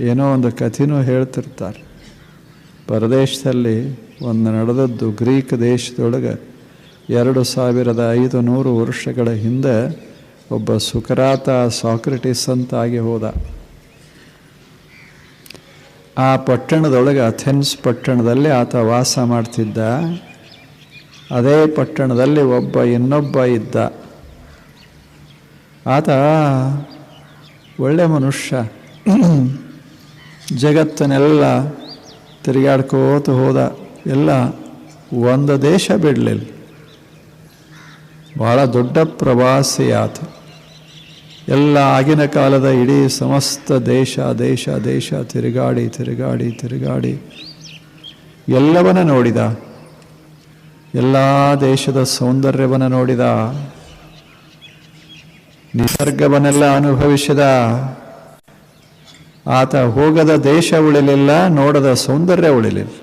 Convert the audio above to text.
ಏನೋ ಒಂದು ಕಥೆನೂ ಹೇಳ್ತಿರ್ತಾರೆ. ಪರದೇಶದಲ್ಲಿ ಒಂದು ನಡೆದದ್ದು ಗ್ರೀಕ್ ದೇಶದೊಳಗೆ 2500 ವರ್ಷಗಳ ಹಿಂದೆ ಒಬ್ಬ ಸುಕರಾತ ಸಾಕ್ರೆಟಿಸ್ ಅಂತಾಗಿ ಹೋದ. ಆ ಪಟ್ಟಣದೊಳಗೆ ಅಥೆನ್ಸ್ ಪಟ್ಟಣದಲ್ಲಿ ಆತ ವಾಸ ಮಾಡ್ತಿದ್ದ. ಅದೇ ಪಟ್ಟಣದಲ್ಲಿ ಇನ್ನೊಬ್ಬ ಇದ್ದ. ಆತ ಒಳ್ಳೆ ಮನುಷ್ಯ, ಜಗತ್ತನ್ನೆಲ್ಲ ತಿರುಗಾಡ್ಕೋತ ಹೋದ. ಎಲ್ಲ ಒಂದು ದೇಶ ಬಿಡಲಿಲ್ಲ. ಭಾಳ ದೊಡ್ಡ ಪ್ರವಾಸಿ ಆತ. ಎಲ್ಲ ಆಗಿನ ಕಾಲದ ಇಡೀ ಸಮಸ್ತ ದೇಶ ತಿರುಗಾಡಿ ಎಲ್ಲವನ್ನ ನೋಡಿದ. ಎಲ್ಲ ದೇಶದ ಸೌಂದರ್ಯವನ್ನು ನೋಡಿದ, ನಿಸರ್ಗವನ್ನೆಲ್ಲ ಅನುಭವಿಸಿದ. ಆತ ಹೋಗದ ದೇಶ ಉಳಿಲಿಲ್ಲ, ನೋಡದ ಸೌಂದರ್ಯ ಉಳಿಲಿಲ್ಲ.